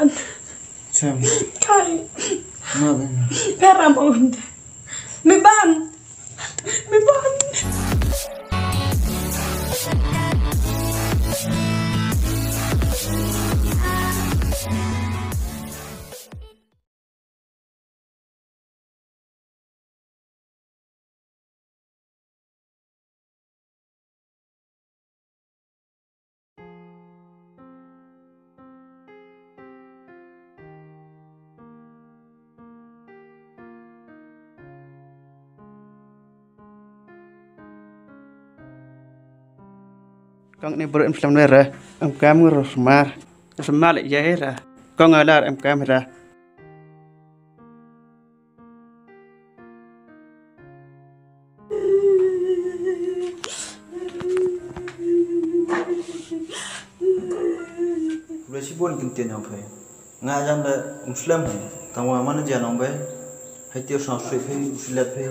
ban. Sam. Kai. Mother. Paramount. Mi ban. Mi ban. Con này bữa em làm đây ra, em cam rồi smart lại dễ ra, con ở lại em cam ra. Boleh sih bukan kintian yang apa? Ngajar le Muslim, tahu mana dia nampak? Hati orang Syekh he, Muslim he,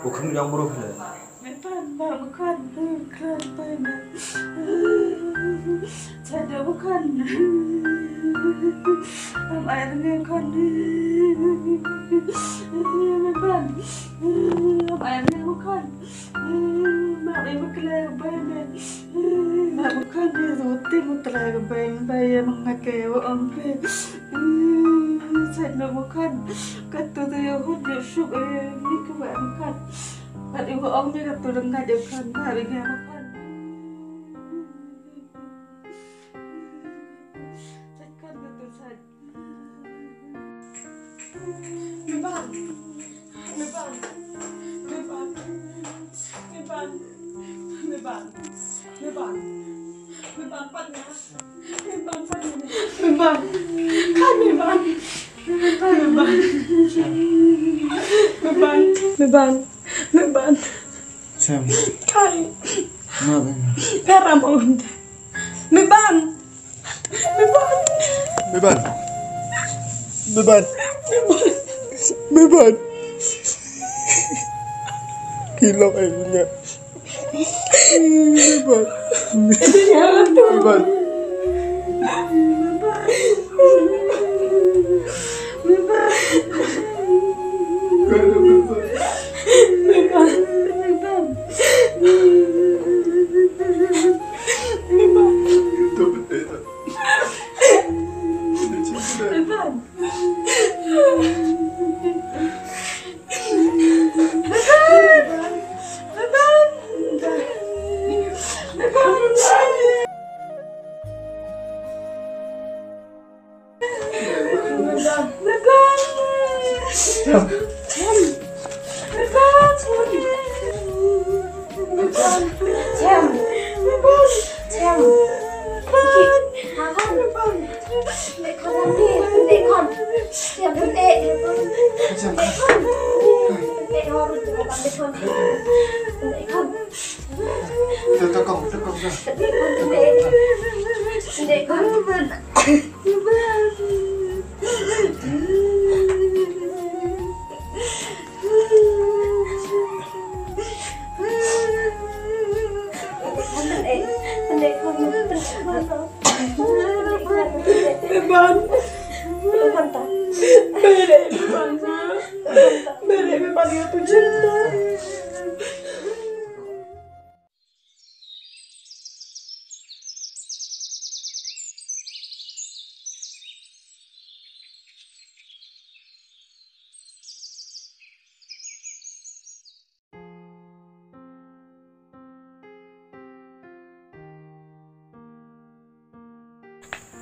bukan yang buruk le. Bukan. Saya bukan. Airnya kan. Bukan. Airnya bukan. Mak ibu kelaban. Mak bukan dia roti mutlak bayi mengakai orang pe. Saya bukan. Kata tu yang hujan syuk ni kebanyakan. Bạn yêu ông đi gặp tôi đừng ngại được khẩn mà bị nghe một phần. Chắc cần là tôi sạch. Mấy bạn bắt nhá. Mấy bạn. Sam. Kai. Mother. Paramount. Mi ban. Kilau airnya. Beban.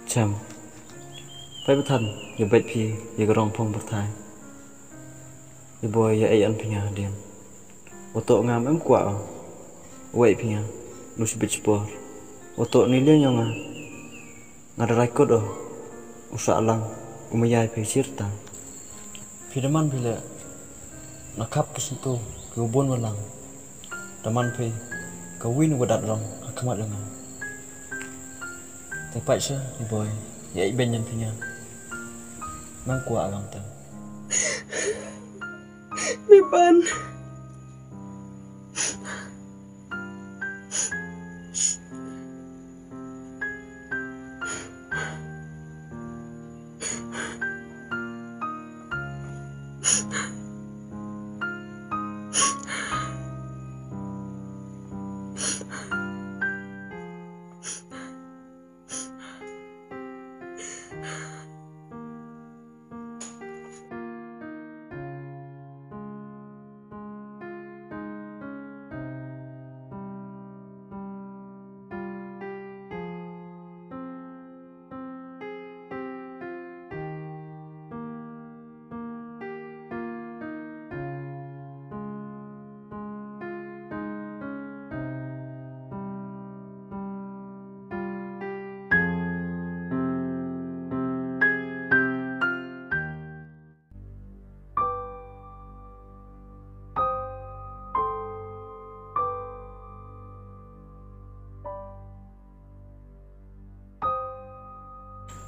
Chăm, phải bất thần, giờ bạch phi, giờ cái rong phong bậc thai, giờ bồi giờ ai ăn phi nhà điên, ô tô ngam em quả, vậy phi nhà, nút bịch sport, ô tô ní liên nhau ngà rai cốt ở, ô sạ lăng, ô mày dài phi chiết tang, phi đam man phi lệ, nó khắp cái sân tu, cái buôn vào lăng, đam man phi, cái win vào đặt rong, không ăn được ngà. Terpaksa ni boy, ya iben yang punya. Mang kuat lang tu. Mi ban.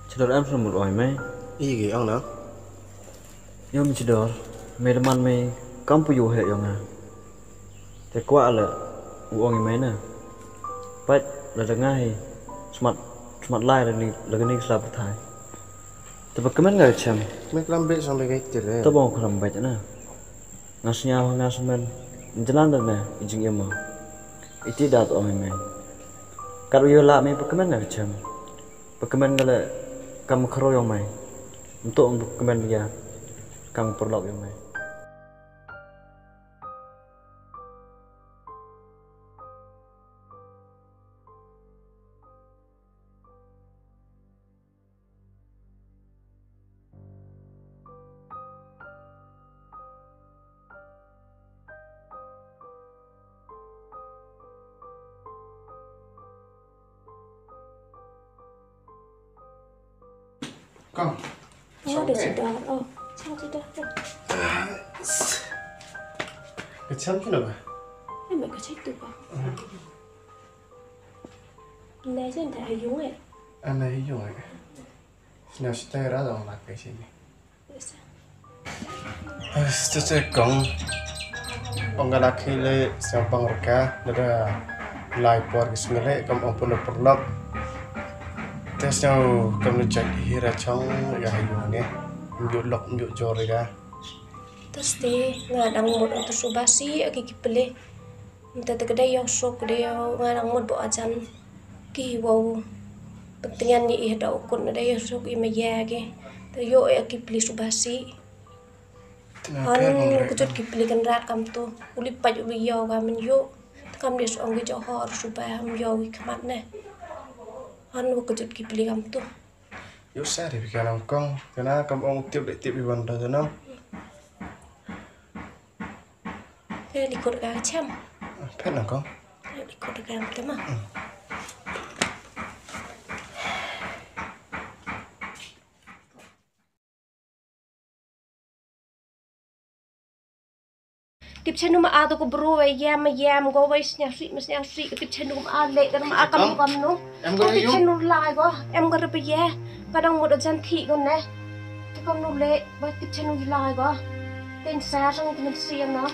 Cedor em sama oi mai. Iya ông nào? Yo mi cedor. Me teman me kampu yo he yo nga. Te kwa la uong mai na. Pat la dengai smart lai la ni slap thai. Te bakaman ga cham. Mấy cái bếp xong cái chết đấy. To bong kram bai na. Ngasnya ngasmen. Jalan dah na ijing emo. Iti dat oi mai. Kalau yo la me bakaman ga cham. Bakaman ga la kamu kero yang mai untuk kemen dia kamu perlu yang mai. Con. Để chị đón. Xong chị đón. Cái chấm cái nào vậy? Em mới có trách từ vào. Này chứ anh thấy Dũng ấy. Anh ấy dùng rồi. Nào sẽ tay ra rồi là cái gì này? Saya kong orang lelaki le sampang reka ada lai por kesengele kam ompun perlok tes nhau kam le jadi ra chong ya hayu ne mjuk lok mjuk jore ga Terus deh ngadang mod untuk subasi aki kipele. Minta tegede yang sok de ngadang mod bo ajan ki wow pentingan ni ih da ukun ada yang sok imaya ke. Tu yo aki pili subasi. Han kujut kipili kan rat kam tu. Uli paj uli yo ga men yo. Kam dia sok ngi jo hor subah am yo wi kamat ne. Han kujut kipili kam tu. yo sa de bikan kong kana kam ong tiap de tiap iwan da nam Likut ga cham. pet na kong Likut ga tema. Tip channel ma ado ko bro yam go wai snya sri tip channel ma le kan ma kam no tip channel lai go em go re ye kadang mo jan thi gon ne kom no le ba tip channel lai go ten sa sang tin siam no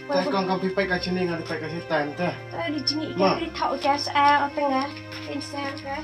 tai kong pi pai ka chini ngal pai ka si time ta ta di jingi ke thau gas a tenga ten sa ka